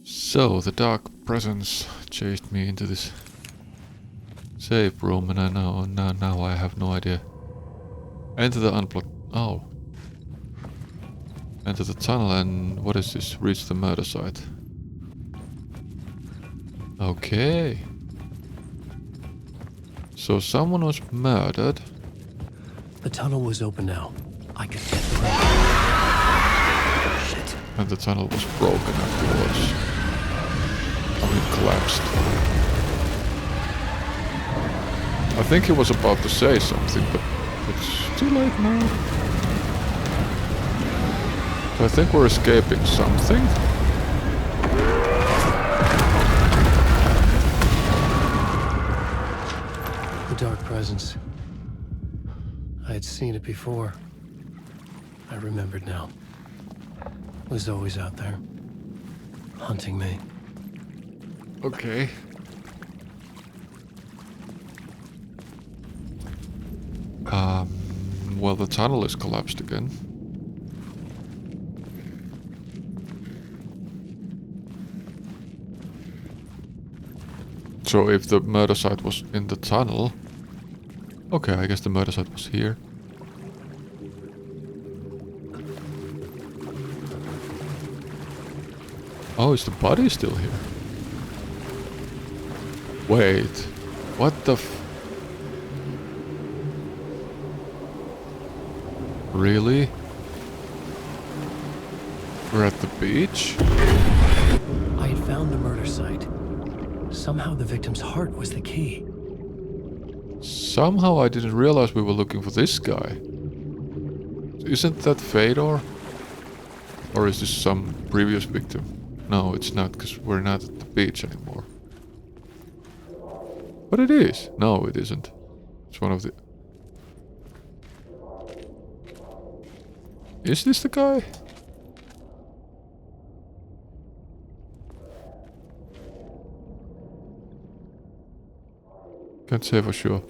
So, the dark presence chased me into this safe room and now I have no idea. Enter the unblocked... Oh. Enter the tunnel and what is this? Reach the murder site. Okay. So someone was murdered. The tunnel was open now. I could get through. Shit. And the tunnel was broken afterwards. I mean, it collapsed. I think he was about to say something, but it's too late now. So I think we're escaping something. The dark presence. I had seen it before. I remembered now. It was always out there, hunting me. Okay. Well, the tunnel is collapsed again. So if the murder site was in the tunnel... Okay, I guess the murder site was here. Oh, is the body still here? Wait, what the Really? We're at the beach? I had found the murder site. Somehow the victim's heart was the key. Somehow I didn't realize we were looking for this guy. Isn't that Fedor? Or is this some previous victim? No, it's not, because we're not at the beach anymore. But it is. No, it isn't. It's one of the... Is this the guy? Can't say for sure.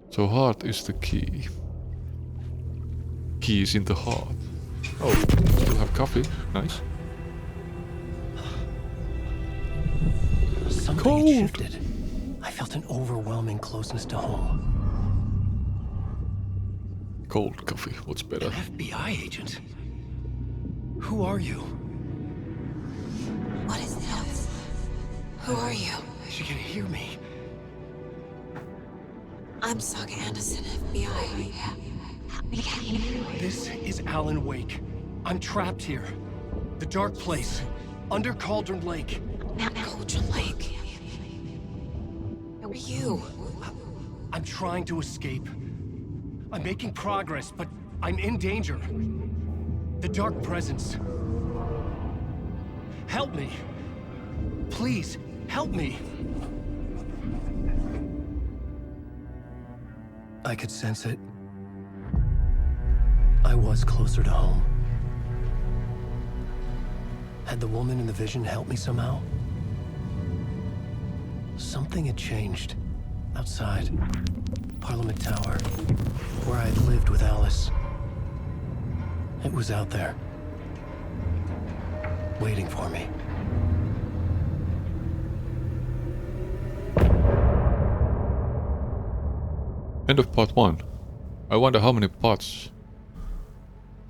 So heart is the key. Key is in the heart. Oh, still have coffee. Nice. Something Cold. had shifted. I felt an overwhelming closeness to home. Cold coffee, what's better? An FBI agent? Who are you? What is this? Who are you? She can hear me. I'm Saga Anderson, FBI. This is Alan Wake. I'm trapped here. The dark place. Under Cauldron Lake. Cauldron Lake. Who are you? I'm trying to escape. I'm making progress, but I'm in danger. The dark presence. Help me. Please, help me. I could sense it. I was closer to home. Had the woman in the vision helped me somehow? Something had changed. Outside. Parliament Tower. Where I had lived with Alice. It was out there. Waiting for me. End of part 1. I wonder how many parts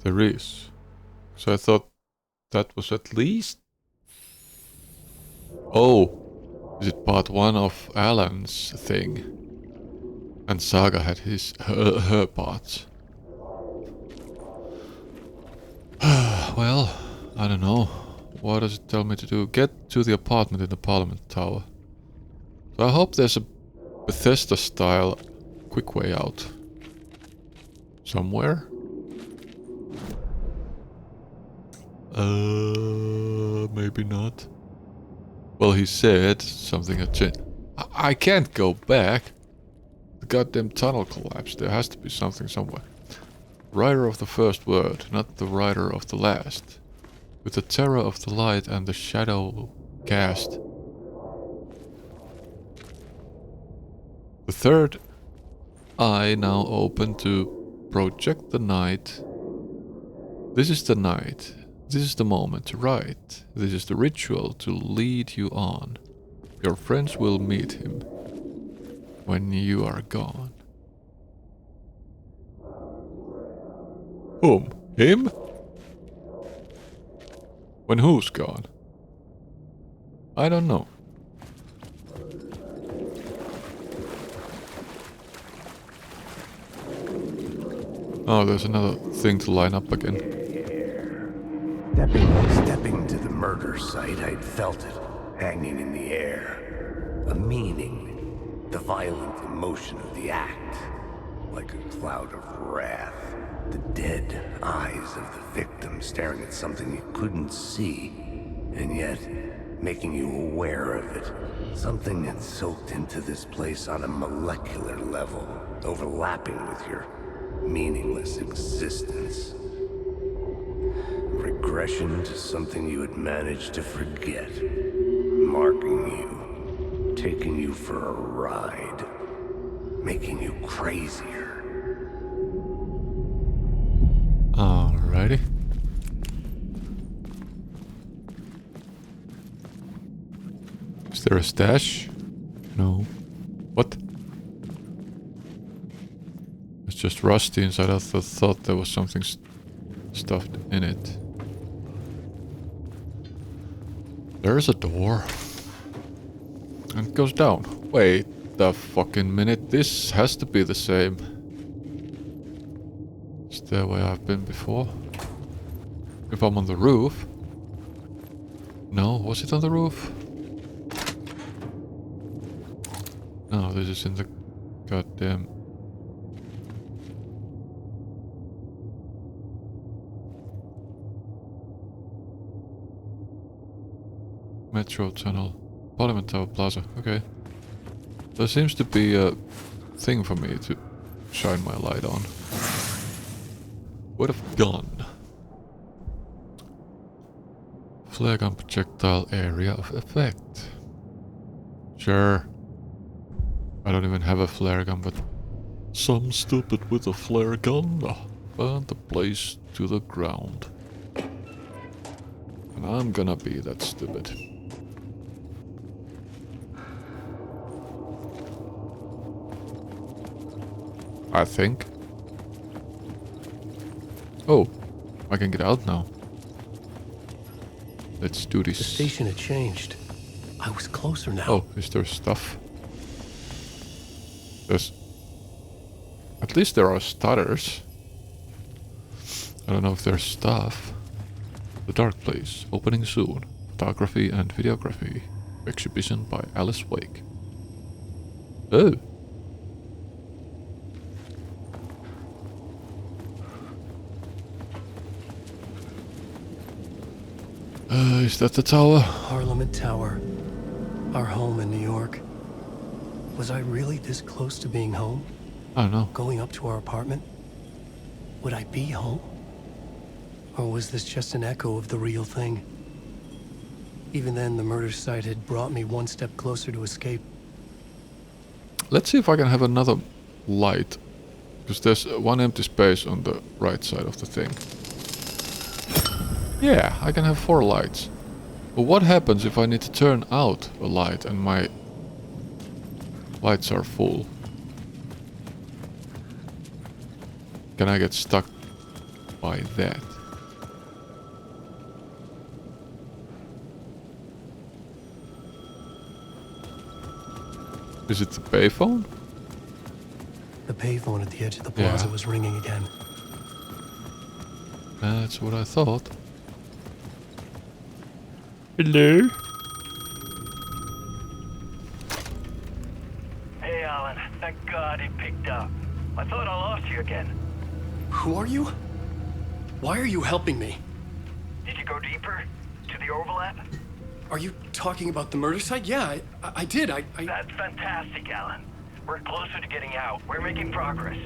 there is. So I thought that was at least... Oh, is it part 1 of Alan's thing? And Saga had her parts. Well, I don't know. What does it tell me to do? Get to the apartment in the Parliament Tower. So I hope there's a Bethesda-style quick way out. Somewhere? Maybe not. Well, he said something had changed. I can't go back. The goddamn tunnel collapsed. There has to be something somewhere. Writer of the first word, not the writer of the last. With the terror of the light and the shadow cast. The third eye now open to project the night. This is the night. This is the moment to write. This is the ritual to lead you on. Your friends will meet him when you are gone. Whom? Him? When who's gone? I don't know. Oh, there's another thing to line up again. Stepping to the murder site, I'd felt it, hanging in the air. A meaning, the violent emotion of the act, like a cloud of wrath. The dead eyes of the victim staring at something you couldn't see, and yet making you aware of it. Something that soaked into this place on a molecular level, overlapping with your meaningless existence. Regression to something you had managed to forget. Marking you, taking you for a ride, making you crazier. Alrighty. Is there a stash? No. What? It's just rusty inside. I thought there was something stuffed in it. There's a door. And it goes down. Wait the fucking minute. This has to be the same stairway I've been before. If I'm on the roof. No, was it on the roof? No, this is in the goddamn... Metro tunnel. Parliament Tower Plaza. Okay. There seems to be a thing for me to shine my light on. Would have gone. Flare gun projectile area of effect. Sure. I don't even have a flare gun, but some stupid with a flare gun burned the place to the ground. And I'm gonna be that stupid. I think. Oh, I can get out now. Let's do this. The station had changed. I was closer now. Oh, is there stuff? There's... At least there are stutters. I don't know if there's stuff. The Dark Place, opening soon. Photography and videography. Exhibition by Alice Wake. Oh. Is that the tower? Parliament Tower. Our home in New York. Was I really this close to being home? I don't know. Going up to our apartment? Would I be home? Or was this just an echo of the real thing? Even then, the murder site had brought me one step closer to escape. Let's see if I can have another light. Because there's one empty space on the right side of the thing. Yeah, I can have 4 lights. But what happens if I need to turn out a light and my lights are full? Can I get stuck by that? Is it the payphone? The payphone at the edge of the plaza was ringing again. That's what I thought. Hello? Hey, Alan. Thank God it picked up. I thought I lost you again. Who are you? Why are you helping me? Did you go deeper? To the overlap? Are you talking about the murder site? Yeah, I did. I... That's fantastic, Alan. We're closer to getting out. We're making progress.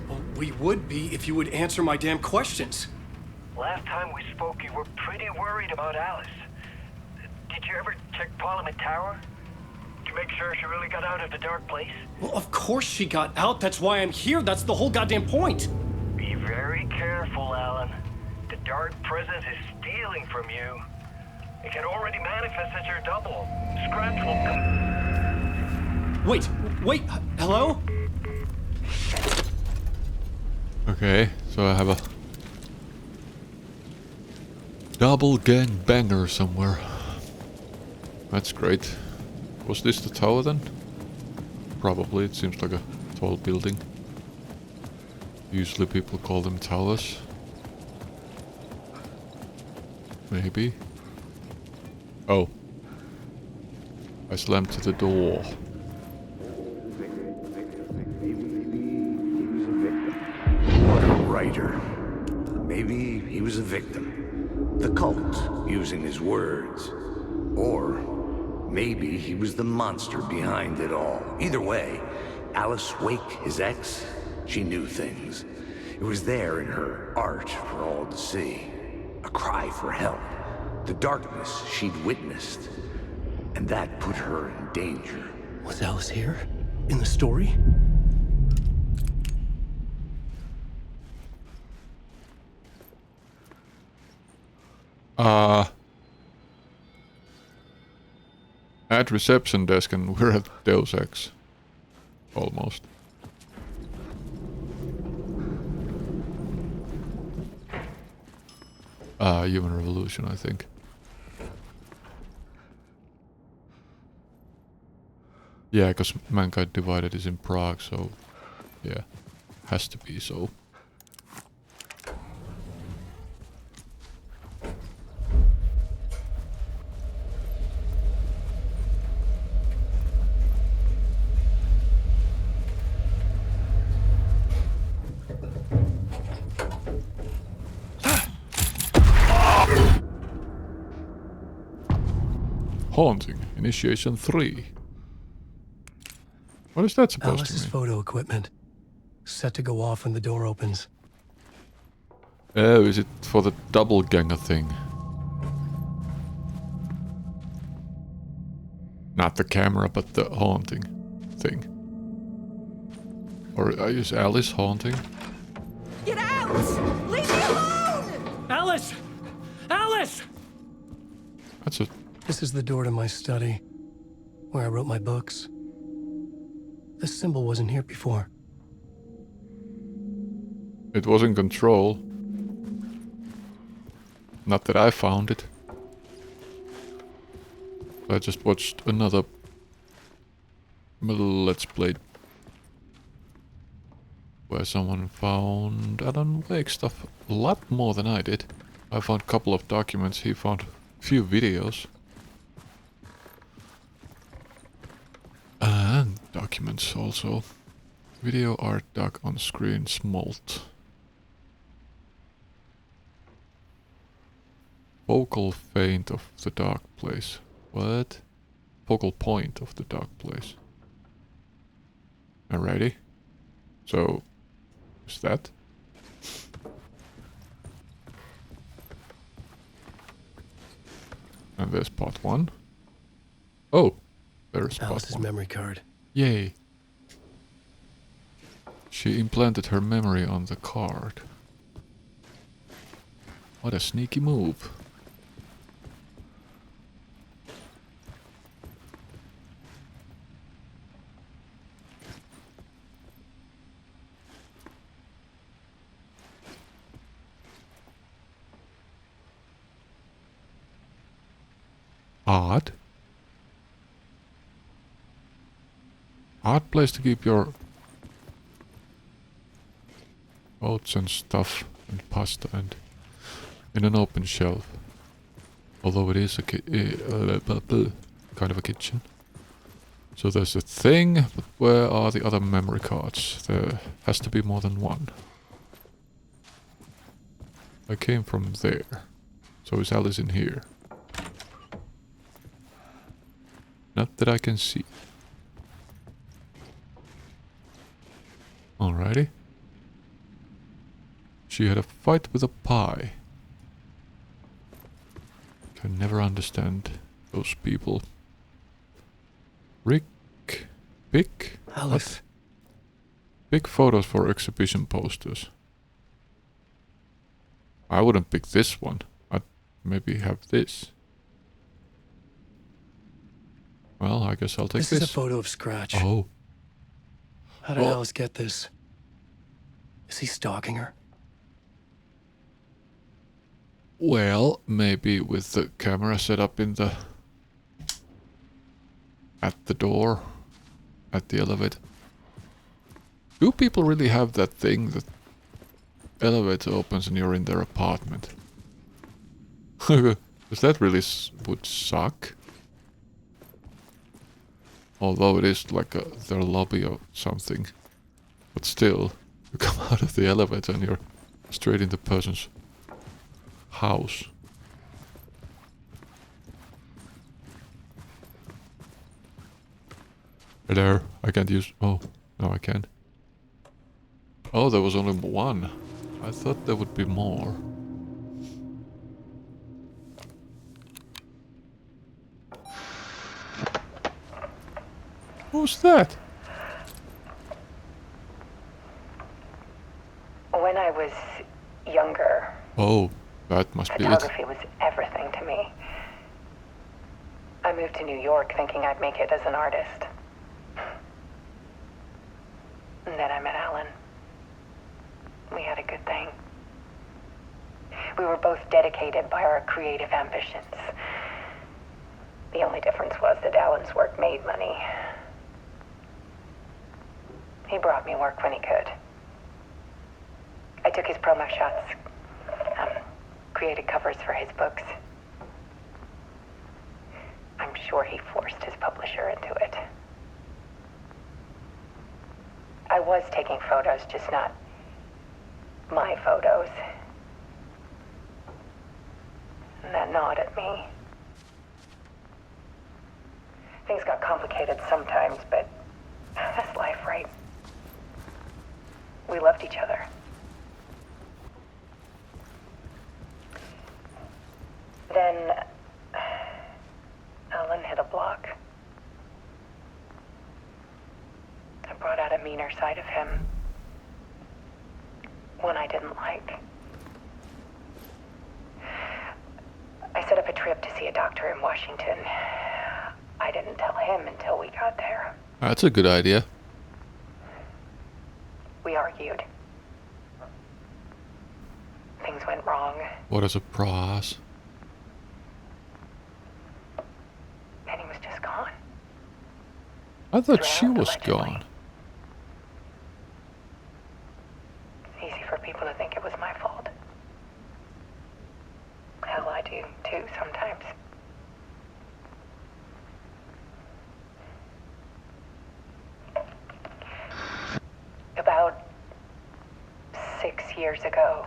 Well, we would be if you would answer my damn questions. Last time we spoke, you were pretty worried about Alice. Did you ever check Parliament Tower? To make sure she really got out of the Dark Place? Well, of course she got out. That's why I'm here. That's the whole goddamn point. Be very careful, Alan. The Dark dark presence is stealing from you, it can already manifest as your double. Scratch will come. Wait, hello? Okay, so I have a double gang banger somewhere. That's great. Was this the tower then? Probably, it seems like a tall building. Usually people call them towers. Maybe. Oh. I slammed to the door. What a writer. Maybe he was a victim. The cult, using his words. Or maybe he was the monster behind it all. Either way, Alice Wake, his ex, she knew things. It was there in her art for all to see. A cry for help. The darkness she'd witnessed. And that put her in danger. Was Alice here? In the story? At reception desk and we're at Deus Ex. Almost. Human Revolution, I think. Yeah, because Mankind Divided is in Prague, so yeah, has to be so. Haunting, Initiation 3. What is that supposed Alice's to mean? photo equipment. Set to go off when the door opens. Oh, is it for the double ganger thing? Not the camera, but the haunting thing. Or is Alice haunting? Get out! Leave me alone! Alice! Alice! That's a... This is the door to my study, where I wrote my books. This symbol wasn't here before. It was in control. Not that I found it. I just watched another Let's Play where someone found Alan Wake stuff a lot more than I did. I found a couple of documents, he found a few videos. And documents also. Video art dark on screen smolt. Focal faint of the dark place. What? Focal point of the dark place. Alrighty. So, is that? And there's part 1. Oh, there's part Alice's 1. memory card. Yay. She implanted her memory on the card. What a sneaky move. Odd. Odd place to keep your oats and stuff and pasta and in an open shelf. Although it is a kind of a kitchen. So there's a thing, but where are the other memory cards? There has to be more than one. I came from there. So is Alice in here? Not that I can see. Alrighty. She had a fight with a pie. Can never understand those people. Pick? Alice. Big photos for exhibition posters. I wouldn't pick this one. I'd maybe have this. Well, I guess I'll take This this. is a photo of Scratch. Oh. How did Well- Alice get this? Is he stalking her? Well, maybe with the camera set up in the... at the door. At the elevator. Do people really have that thing that elevator opens and you're in their apartment? Because that really would suck. Although it is like their lobby or something. But still, you come out of the elevator and you're straight in the person's house. Hello, I can't use... Oh, no I can. Oh, there was only one. I thought there would be more. Who's that? When I was younger, Oh, that must be it. photography was everything to me. I moved to New York thinking I'd make it as an artist. And then I met Alan. We had a good thing. We were both dedicated by our creative ambitions. The only difference was that Alan's work made money. He brought me work when he could. I took his promo shots, created covers for his books. I'm sure he forced his publisher into it. I was taking photos, just not my photos. And that gnawed at me. Things got complicated sometimes, but that's life, right? We loved each other. Then Alan hit a block. I brought out a meaner side of him. One I didn't like. I set up a trip to see a doctor in Washington. I didn't tell him until we got there. That's a good idea. We argued. Things went wrong. What a surprise. Penny was just gone. I thought she Drowned, was allegedly. gone. It's easy for people to think it was my fault. Hell, I do too sometimes. About 6 years ago,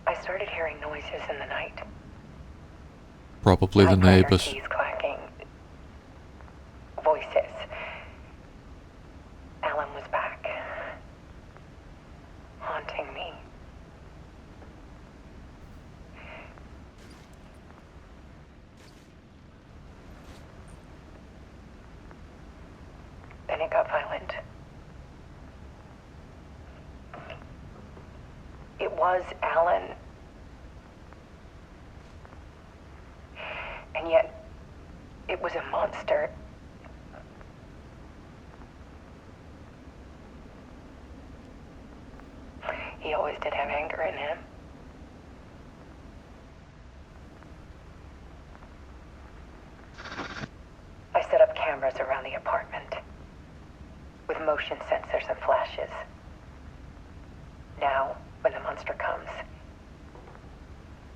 I started hearing noises in the night. Probably the Typewriter neighbors. keys clacking. Voices. Alan was back. Haunting me. Then it got violent. It was Alan. And yet, it was a monster. He always did have anger in him. I set up cameras around the apartment with motion sensors and flashes. Now, when the monster comes,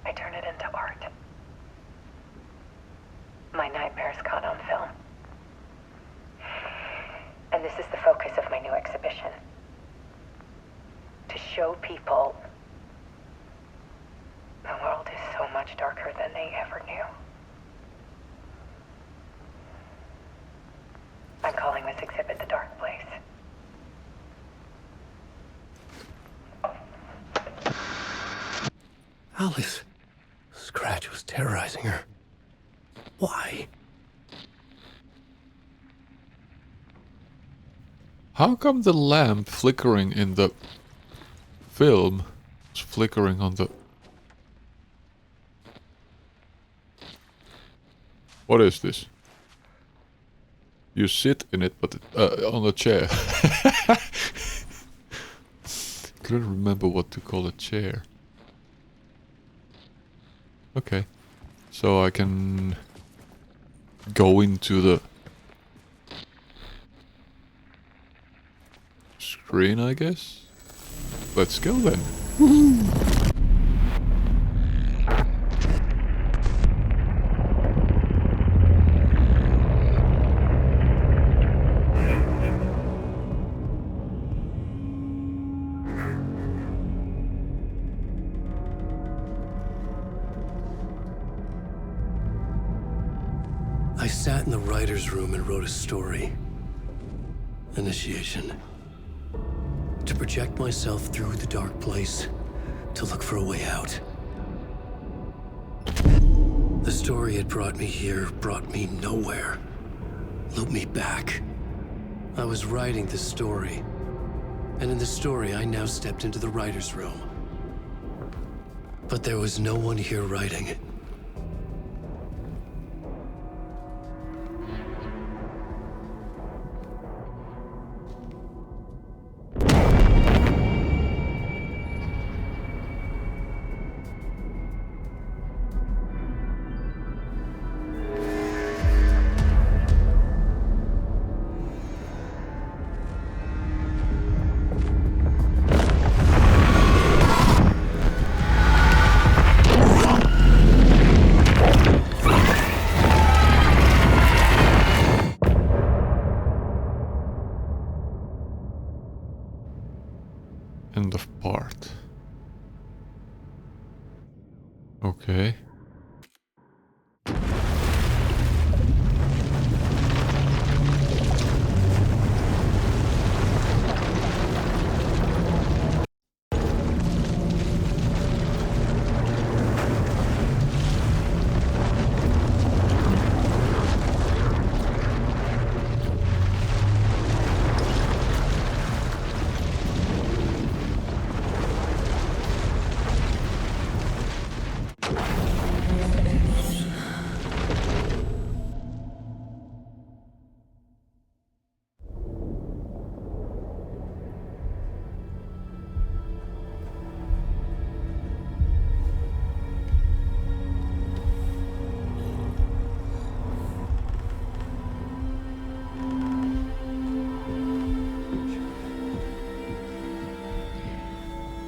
I turn it into art. My nightmares caught on film. And this is the focus of my new exhibition. To show people the world is so much darker than they ever knew. I'm calling this exhibit The Dark Place. Alice. Scratch was terrorizing her. Why? How come the lamp flickering in the film It's flickering on the... What is this? You sit in it, but on a chair. Couldn't remember what to call a chair. Okay. So I can go into the screen, I guess. Let's go then. I sat in the writer's room and wrote a story. Initiation. To project myself through the dark place, to look for a way out. The story had brought me here, brought me nowhere. Looped me back. I was writing the story. And in the story, I now stepped into the writer's room. But there was no one here writing it. End of part. Okay.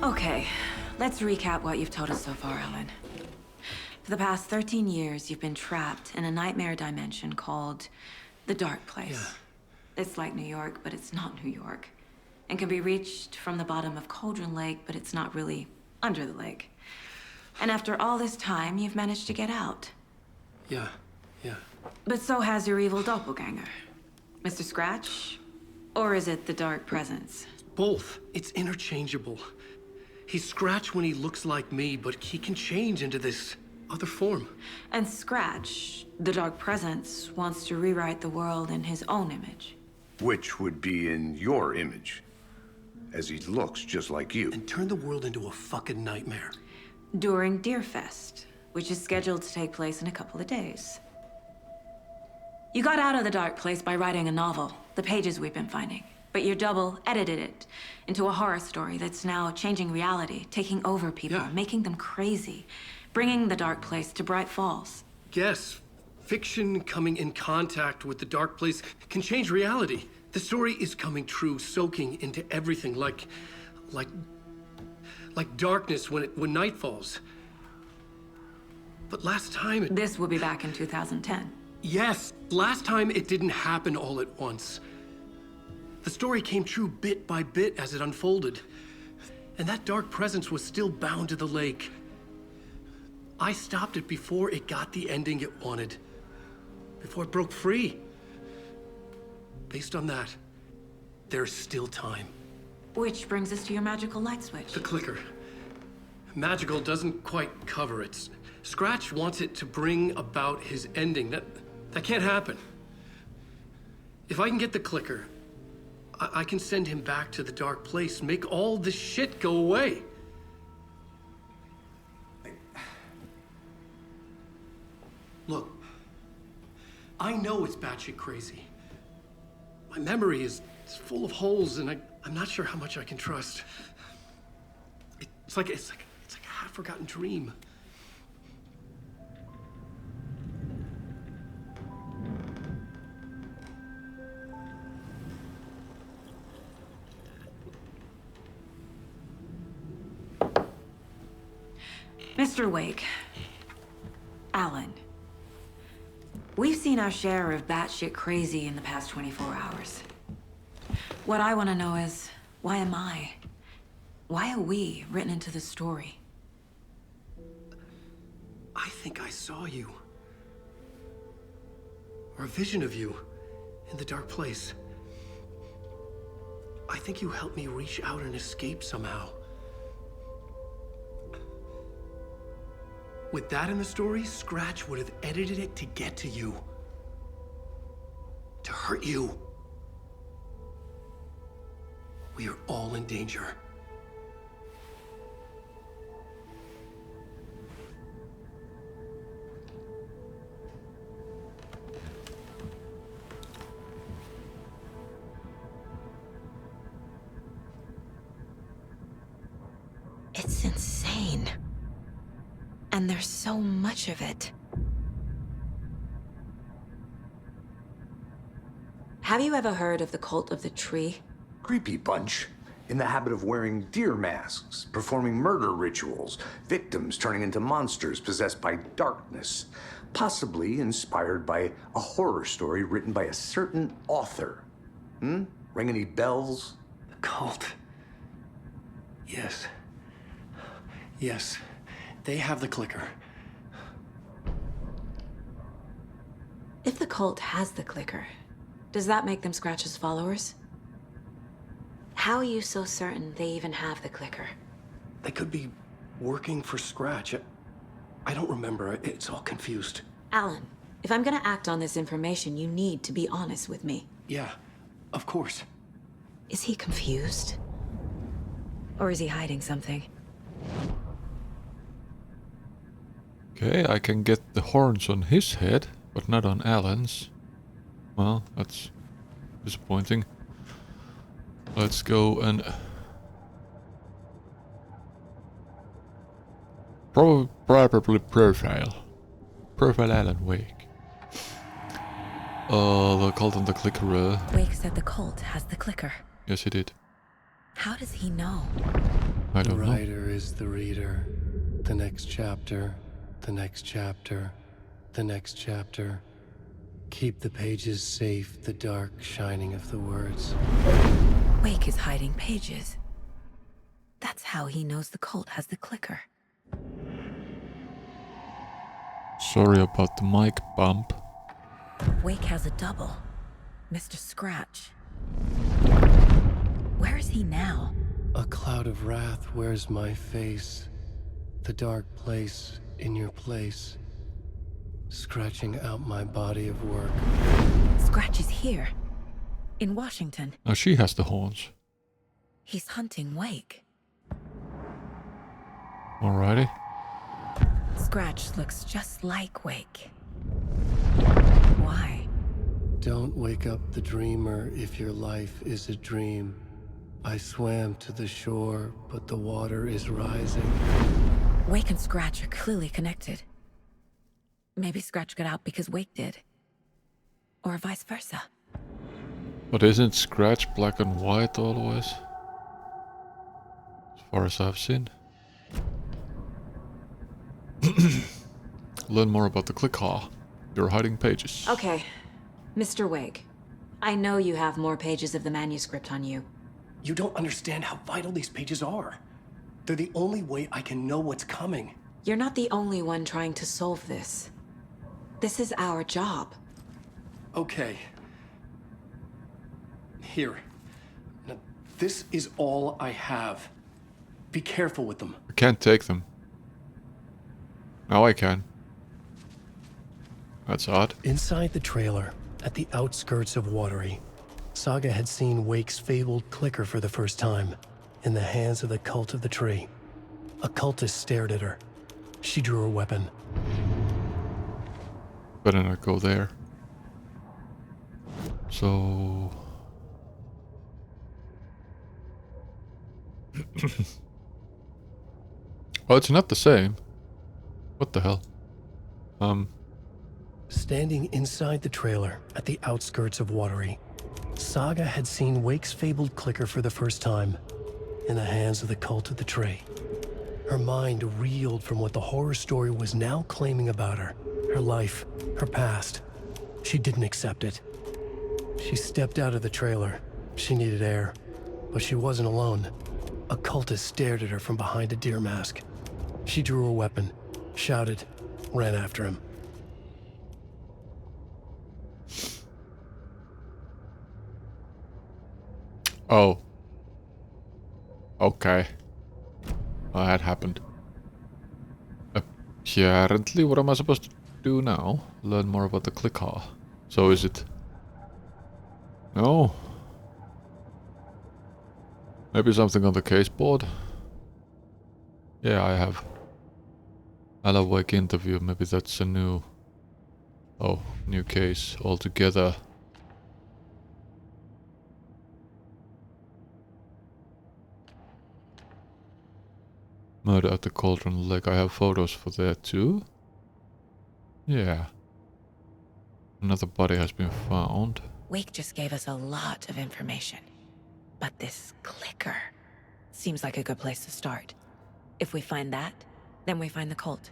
Okay, let's recap what you've told us so far, Alan. For the past 13 years, you've been trapped in a nightmare dimension called the Dark Place. Yeah. It's like New York, but it's not New York. And can be reached from the bottom of Cauldron Lake, but it's not really under the lake. And after all this time, you've managed to get out. Yeah. But so has your evil doppelganger. Mr. Scratch? Or is it the Dark Presence? Both. It's interchangeable. He's Scratch when he looks like me, but he can change into this other form. And Scratch, the Dark Presence, wants to rewrite the world in his own image. Which would be in your image, as he looks just like you. And turn the world into a fucking nightmare. During Deerfest, which is scheduled to take place in a couple of days. You got out of the Dark Place by writing a novel, the pages we've been finding. But your double edited it into a horror story that's now changing reality, taking over people, Yeah. making them crazy, bringing the Dark Place to Bright Falls. Yes, fiction coming in contact with the dark place can change reality. The story is coming true, soaking into everything like darkness when night falls. But last time it... This will be back in 2010. Yes, last time it didn't happen all at once. The story came true bit by bit as it unfolded. And that dark presence was still bound to the lake. I stopped it before it got the ending it wanted. Before it broke free. Based on that, there's still time. Which brings us to your magical light switch. The clicker. Magical doesn't quite cover it. Scratch wants it to bring about his ending. That can't happen. If I can get the clicker, I can send him back to the dark place, make all this shit go away. Look, I know it's batshit crazy. My memory is full of holes, and I'm not sure how much I can trust. It's like a half-forgotten dream. Mr. Wake. Alan. We've seen our share of batshit crazy in the past 24 hours. What I want to know is, why am I? Why are we written into the story? I think I saw you. Or a vision of you in the dark place. I think you helped me reach out and escape somehow. With that in the story, Scratch would have edited it to get to you. To hurt you. We are all in danger. It's insane. And there's so much of it. Have you ever heard of the Cult of the Tree? Creepy bunch. In the habit of wearing deer masks, performing murder rituals, victims turning into monsters possessed by darkness. Possibly inspired by a horror story written by a certain author. Ring any bells? The cult. Yes. Yes. They have the clicker. If the cult has the clicker, does that make them Scratch's followers? How are you so certain they even have the clicker? They could be working for Scratch. I don't remember. It's all confused. Alan, if I'm gonna act on this information, you need to be honest with me. Yeah, of course. Is he confused? Or is he hiding something? Okay, I can get the horns on his head, but not on Alan's. Well, that's disappointing. Let's go and... Probably profile. Profile Alan Wake. The cult on the clicker. Wake said the cult has the clicker. Yes, he did. How does he know? I The don't know. writer is the reader. The next chapter. The next chapter. The next chapter. Keep the pages safe, the dark shining of the words. Wake is hiding pages. That's how he knows the cult has the clicker. Sorry about the mic bump. Wake has a double. Mr. Scratch. Where is he now? A cloud of wrath wears my face. The dark place in your place. Scratching out my body of work. Scratch is here. In Washington. Now she has the horns. He's hunting Wake. Alrighty. Scratch looks just like Wake. Why? Don't wake up the dreamer if your life is a dream. I swam to the shore, but the water is rising. Wake and Scratch are clearly connected. Maybe Scratch got out because Wake did. Or vice versa. But isn't Scratch black and white always? As far as I've seen. Learn more about the clicker. You're hiding pages. Okay. Mr. Wake, I know you have more pages of the manuscript on you. You don't understand how vital these pages are. They're the only way I can know what's coming. You're not the only one trying to solve this. This is our job. Okay. Here. Now, this is all I have. Be careful with them. I can't take them. Now I can. That's odd. Inside the trailer, at the outskirts of Watery, Saga had seen Wake's fabled clicker for the first time, in the hands of the Cult of the Tree. A cultist stared at her. She drew her weapon. Better not go there. So... Oh, it's not the same. What the hell? Standing inside the trailer at the outskirts of Watery, Saga had seen Wake's fabled clicker for the first time, in the hands of the cult of the tree. Her mind reeled from what the horror story was now claiming about her. Her life, her past. She didn't accept it. She stepped out of the trailer. She needed air. But she wasn't alone. A cultist stared at her from behind a deer mask. She drew her weapon, shouted, ran after him. Oh. Okay. Well, that happened. Apparently, what am I supposed to do now? Learn more about the clicker. So is it... No? Maybe something on the case board? Yeah, I have. Alan Wake interview, maybe that's a new... Oh, new case altogether. Murder at the Cauldron Lake. I have photos for that too. Yeah. Another body has been found. Wake just gave us a lot of information. But this clicker seems like a good place to start. If we find that, then we find the cult.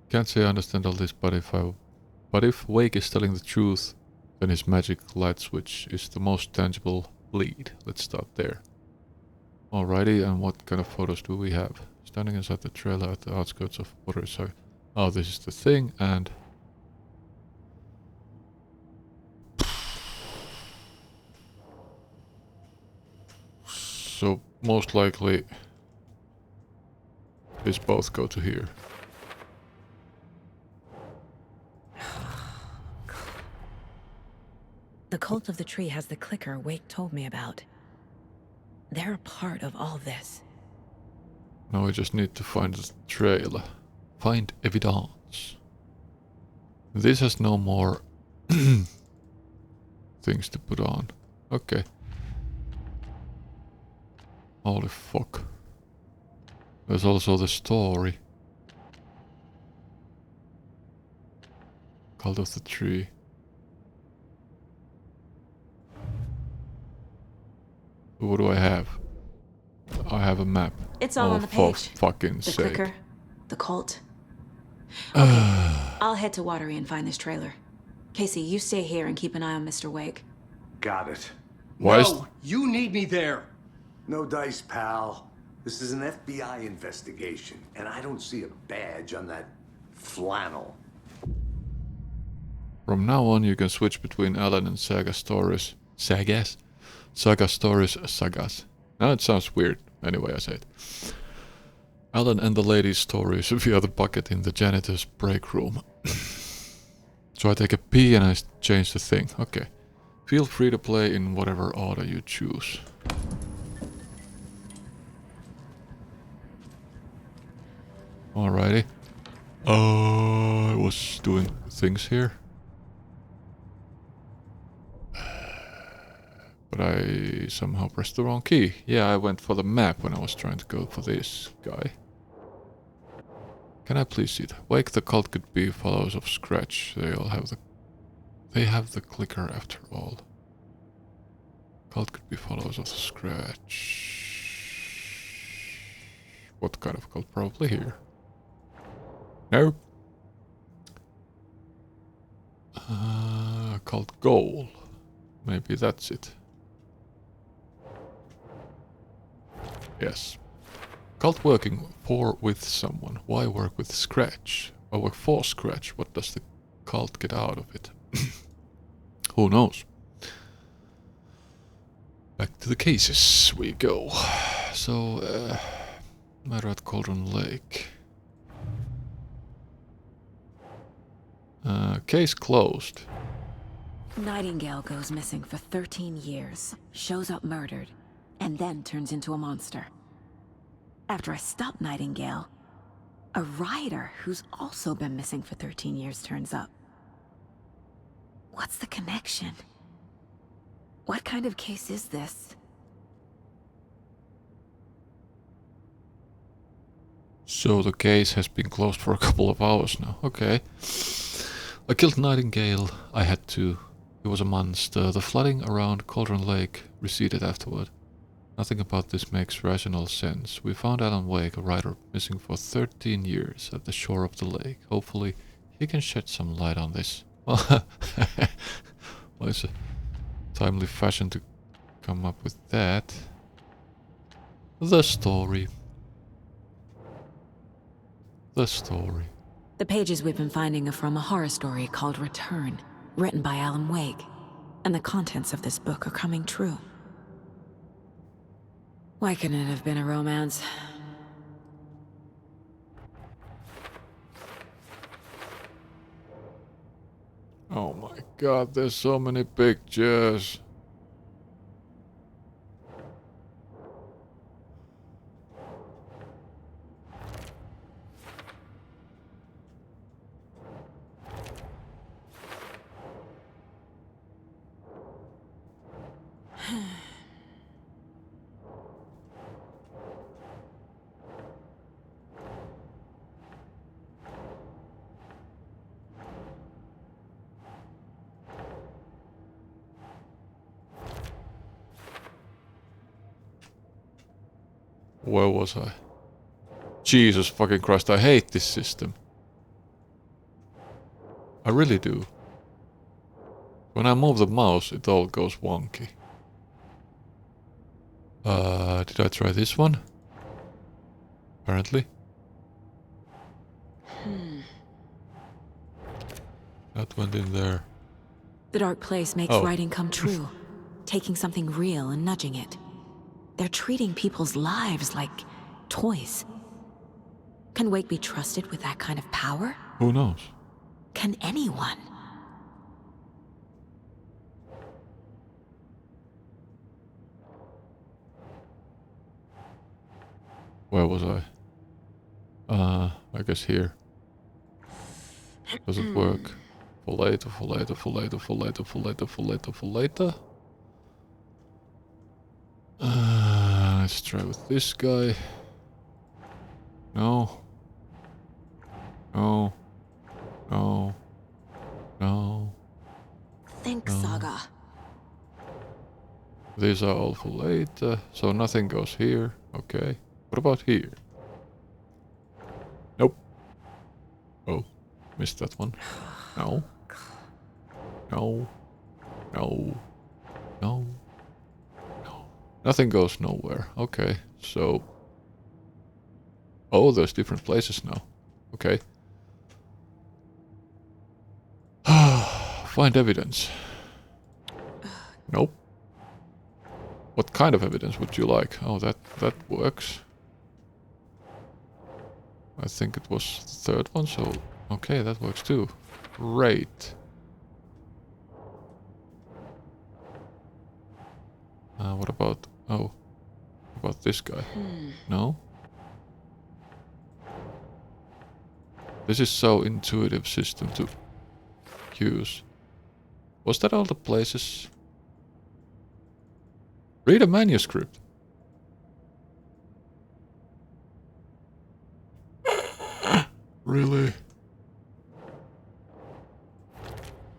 Can't say I understand all this, but if Wake is telling the truth, then his magic light switch is the most tangible lead. Let's start there. Alrighty, and what kind of photos do we have? Standing inside the trailer at the outskirts of Watery. So, oh, this is the thing, and... So, most likely, these both go to here. The cult of the tree has the clicker Wake told me about. They're a part of all this. Now we just need to find the trail. Find evidence. This has no more things to put on. Okay. Holy fuck. There's also the story. Cult of the Tree. What do I have? I have a map. It's all on the for page. fucking The sake. clicker, the cult. Okay, I'll head to Watery and find this trailer. Casey, you stay here and keep an eye on Mr. Wake. Got it. Why is No, you need me there. No dice, pal. This is an FBI investigation, and I don't see a badge on that flannel. from now on you can switch between Alan and Saga stories. Sagas? Saga stories, sagas. Now it sounds weird. Anyway, I say it. Alan and the lady's stories via the bucket in the janitor's break room. So I take a pee and I change the thing. Okay. Feel free to play in whatever order you choose. Alrighty. I was doing things here. But I somehow pressed the wrong key. Yeah, I went for the map when I was trying to go for this guy. Can I please see it? Wake the cult could be followers of Scratch. They have the clicker after all. Cult could be followers of Scratch. What kind of cult? Probably here. No. Cult goal. Maybe that's it. Yes. Cult working for with someone. Why work with Scratch? Or work for Scratch? What does the cult get out of it? Who knows? Back to the cases we go. So, matter at Cauldron Lake. Case closed. Nightingale goes missing for 13 years, shows up murdered, and then turns into a monster. After I stop Nightingale, a rider who's also been missing for 13 years turns up. What's the connection? What kind of case is this? So the case has been closed for a couple of hours now. Okay. I killed Nightingale. I had to. He was a monster. The flooding around Cauldron Lake receded afterward. Nothing about this makes rational sense. We found Alan Wake, a rider missing for 13 years at the shore of the lake. Hopefully, he can shed some light on this. Well, it's a timely fashion to come up with that. The story. The story. The pages we've been finding are from a horror story called Return, written by Alan Wake. And the contents of this book are coming true. Why couldn't it have been a romance? Oh my god, there's so many pictures. Where was I? Jesus fucking Christ, I hate this system. I really do. When I move the mouse, it all goes wonky. Did I try this one? Apparently. That went in there. The dark place makes writing come true, taking something real and nudging it. They're treating people's lives like toys. Can Wake be trusted with that kind of power? Who knows? Can anyone? Where was I? I guess here. Does it work? For later, for later, for later, for later, for later, for later, for later. Let's try with this guy. No. No. No. No. Think, No. Saga. These are all for later, so nothing goes here. Okay. What about here? Nope. Oh, missed that one. No. No. No. No. No. Nothing goes nowhere. Okay, so... Oh, there's different places now. Okay. Find evidence. Nope. What kind of evidence would you like? Oh, that works. I think it was the third one, so... Okay, that works too. Great. What about... Oh. What about this guy? No? This is so intuitive system to use. Was that all the places? Read a manuscript. Really?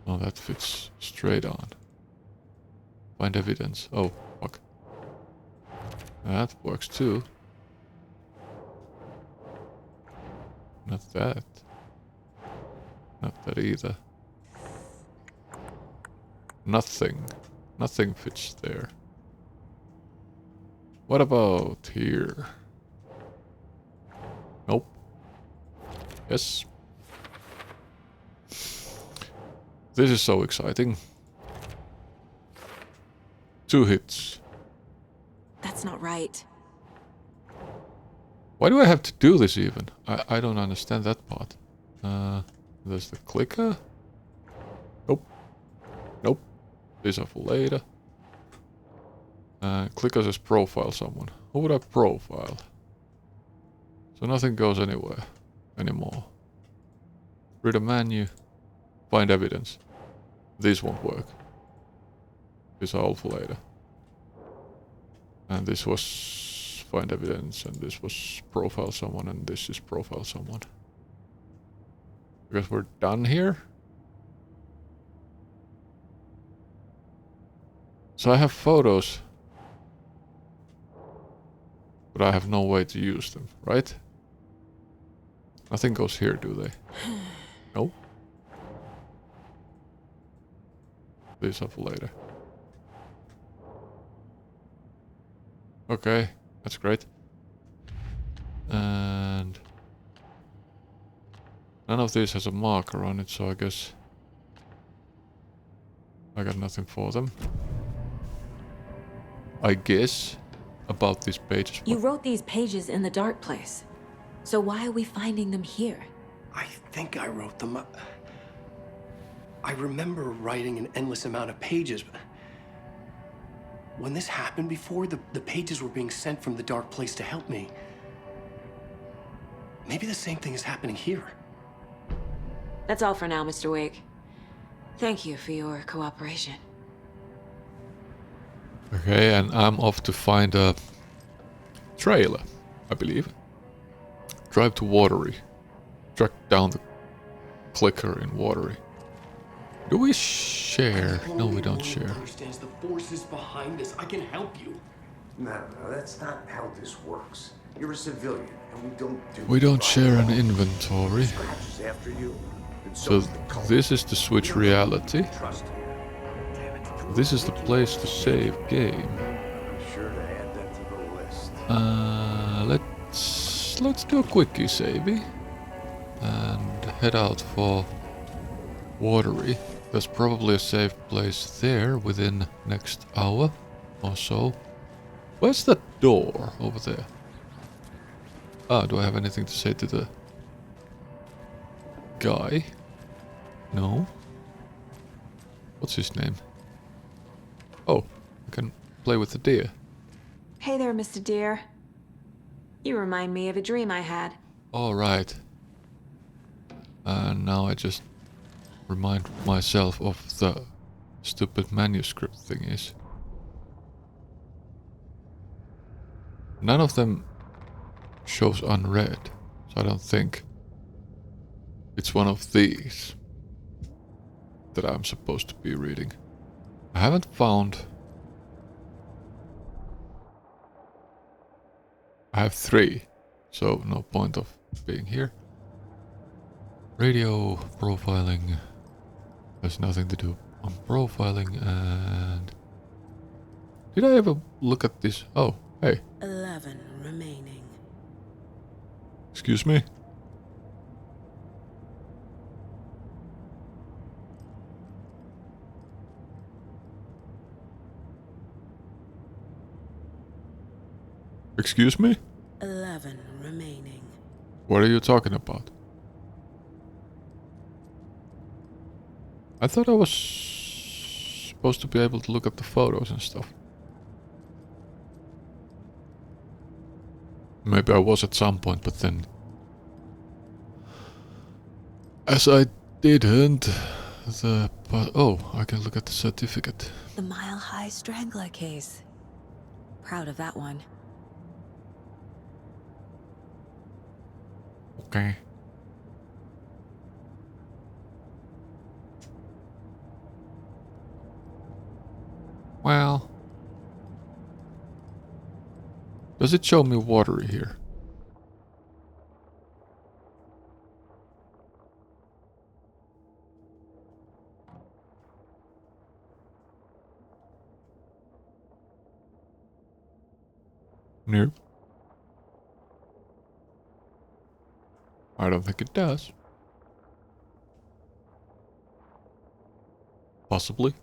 Oh, that fits straight on. Find evidence. Oh, fuck. That works too. Not that. Not that either. Nothing. Nothing fits there. What about here? Nope. Yes. This is so exciting. 2 hits. That's not right. Why do I have to do this even? I don't understand that part. There's the clicker. Nope. Nope. These are for later. Clicker says profile someone. Who would I profile? So nothing goes anywhere anymore. Read a menu. Find evidence. This won't work. These are all for later. And this was find evidence, and this was profile someone, and this is profile someone. Because we're done here. So I have photos. But I have no way to use them, right? Nothing goes here, do they? No? These are for later. Okay, that's great. And none of these has a marker on it, so I guess I got nothing for them. I guess about these pages. You wrote these pages in the dark place. So why are we finding them here? I think I wrote them. I remember writing an endless amount of pages, but when this happened before, the pages were being sent from the dark place to help me. Maybe the same thing is happening here. That's all for now, Mr. Wake. Thank you for your cooperation. Okay, and I'm off to find a trailer, I believe. Drive to Watery. Track down the clicker in Watery. Do we share? No, we don't share. Understands the forces behind this. I can help you. No, that's not how this works. You're a civilian, and We don't share an inventory. Scratches after you. And So is the cult. this is the switch reality. Trust me. This is the place to save game. I'm sure to add that to the list. Let's do a quickie savey and head out for Watery. There's probably a safe place there within next hour or so. Where's that door over there? Ah, do I have anything to say to the guy? No. What's his name? Oh, I can play with the deer. Hey there, Mr. Deer. You remind me of a dream I had. All right. And now I just remind myself of the stupid manuscript thingies. None of them shows unread, so I don't think it's one of these that I'm supposed to be reading. I haven't found... I have 3, so no point of being here. Radio profiling has nothing to do on profiling, and did I ever look at this? Oh, hey. 11 remaining. Excuse me? Excuse me? 11 remaining. What are you talking about? I thought I was supposed to be able to look at the photos and stuff. Maybe I was at some point, but then... As I didn't... oh, I can look at the certificate. The Mile High Strangler case. Proud of that one. Okay. Well... Does it show me Watery here? Nope. I don't think it does. Possibly.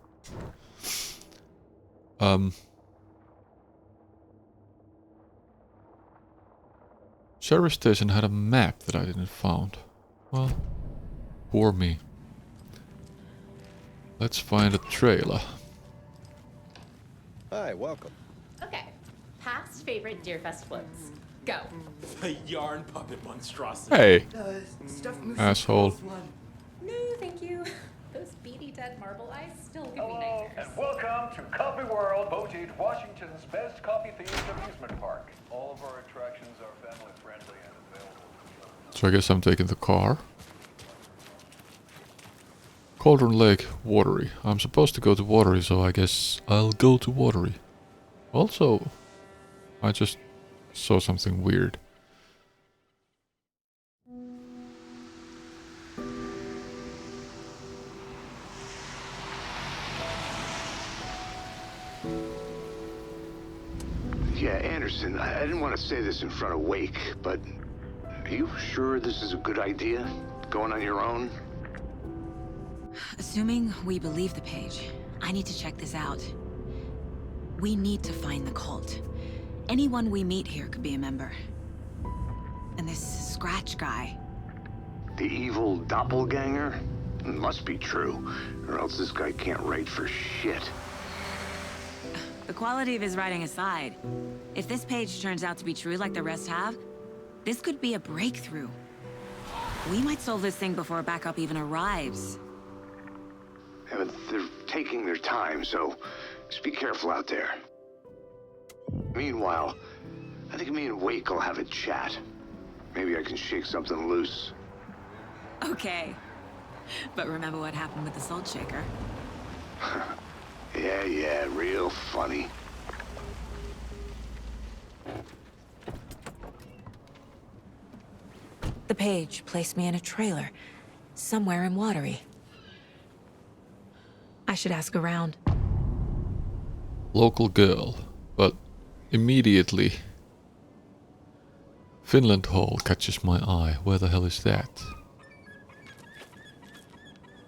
Sheriff station had a map that I didn't found. Well, poor me. Let's find a trailer. Hi, welcome. Okay. Past favorite Deerfest floats. Go. A yarn puppet monstrosity. Hey, Stuff asshole. No, thank you. Those beady dead marble eyes still give me Hello, nightmares. and welcome to Coffee World, voted Washington's best coffee-themed amusement park. All of our attractions are family-friendly and available. So I guess I'm taking the car. Cauldron Lake, Watery. I'm supposed to go to Watery, so I guess I'll go to Watery. Also, I just saw something weird. Yeah, Anderson, I didn't want to say this in front of Wake, but are you sure this is a good idea? Going on your own? Assuming we believe the page, I need to check this out. We need to find the cult. Anyone we meet here could be a member. And this Scratch guy. The evil doppelganger? It must be true, or else this guy can't write for shit. The quality of his writing aside, if this page turns out to be true like the rest have, this could be a breakthrough. We might solve this thing before backup even arrives. Yeah, but they're taking their time, so just be careful out there. Meanwhile, I think me and Wake will have a chat. Maybe I can shake something loose. Okay. But remember what happened with the Salt Shaker? Yeah, real funny. The page placed me in a trailer, somewhere in Watery. I should ask around. Local girl, but immediately Finland Hall catches my eye. Where the hell is that?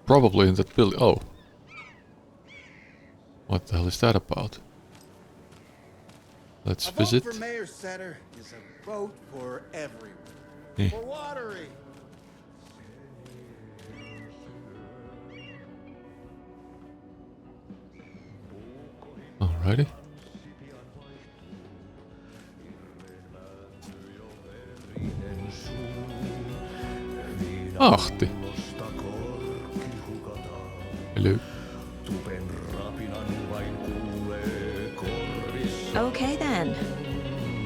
Probably in that building. Oh. What the hell is that about? Let's visit. A vote for Mayor Setter is a vote for everyone. Eh. For Watery. Alrighty. Ahti. Hello. Okay then.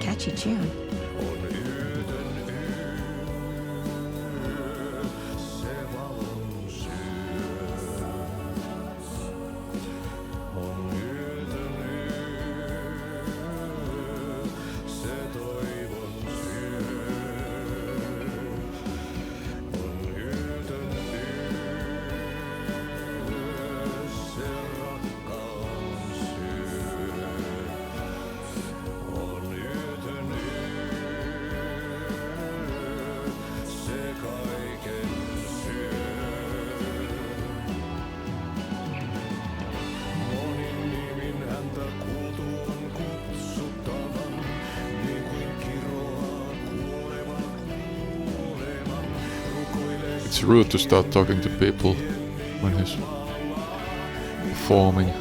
Catchy tune. It's rude to start talking to people when he's performing.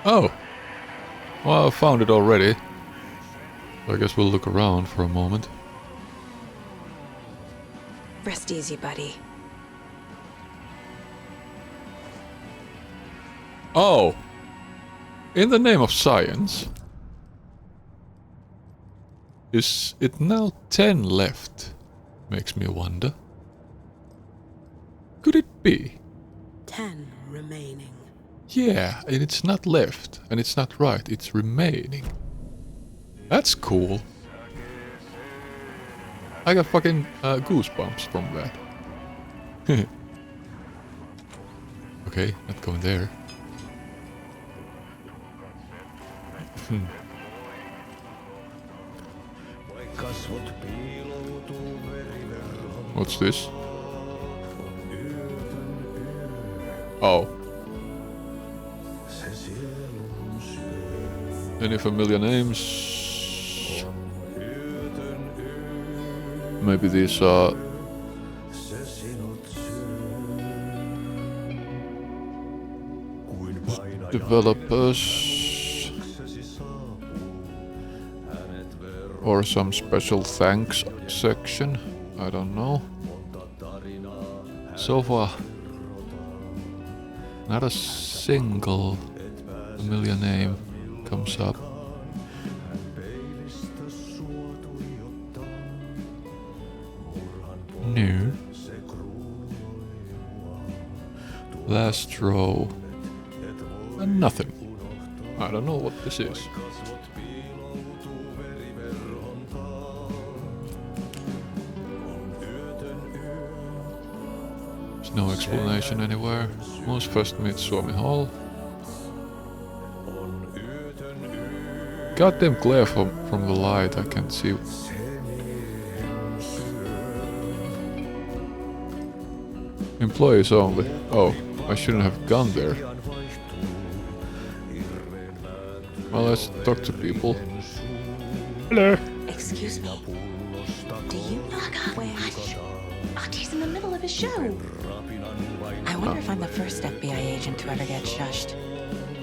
Oh! Well, I found it already. So I guess we'll look around for a moment. Rest easy, buddy. Oh! In the name of science. Is it now 10 left? Makes me wonder. Could it be? 10 remaining. Yeah, and it's not left, and it's not right, it's remaining. That's cool. I got fucking goosebumps from that. Okay, not going there. What's this? Oh. Any familiar names? maybe these are developers or some special thanks section. I don't know. So far, not a single familiar name comes up. No. Last row. And nothing. I don't know what this is. There's no explanation anywhere. Most first meet Suomi Hall. Goddamn glare from the light, I can't see. Employees only. Oh, I shouldn't have gone there. Well, let's talk to people. Hello. Excuse me. Do you know where? Hush. Artie's in the middle of his show. I wonder if I'm the first FBI agent to ever get shushed.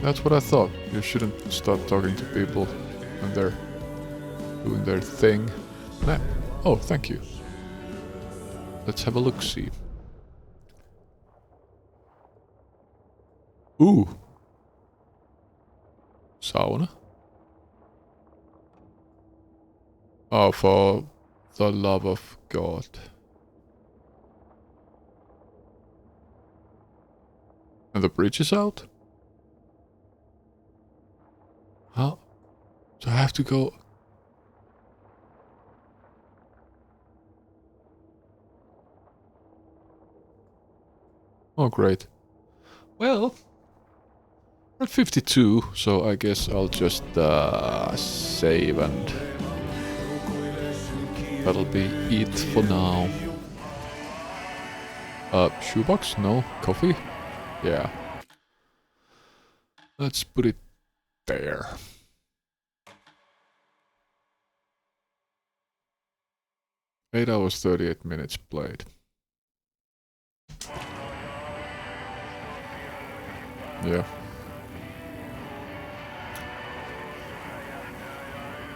That's what I thought. You shouldn't start talking to people when they're doing their thing. Nah. Oh, thank you. Let's have a look-see. Ooh. Sauna. Oh, for the love of God. And the bridge is out? How? So I have to go... Oh, great. Well... We're at 52, so I guess I'll just save and... That'll be it for now. Shoebox? No. Coffee? Yeah. Let's put it there. Eight hours, 38 minutes played. Yeah.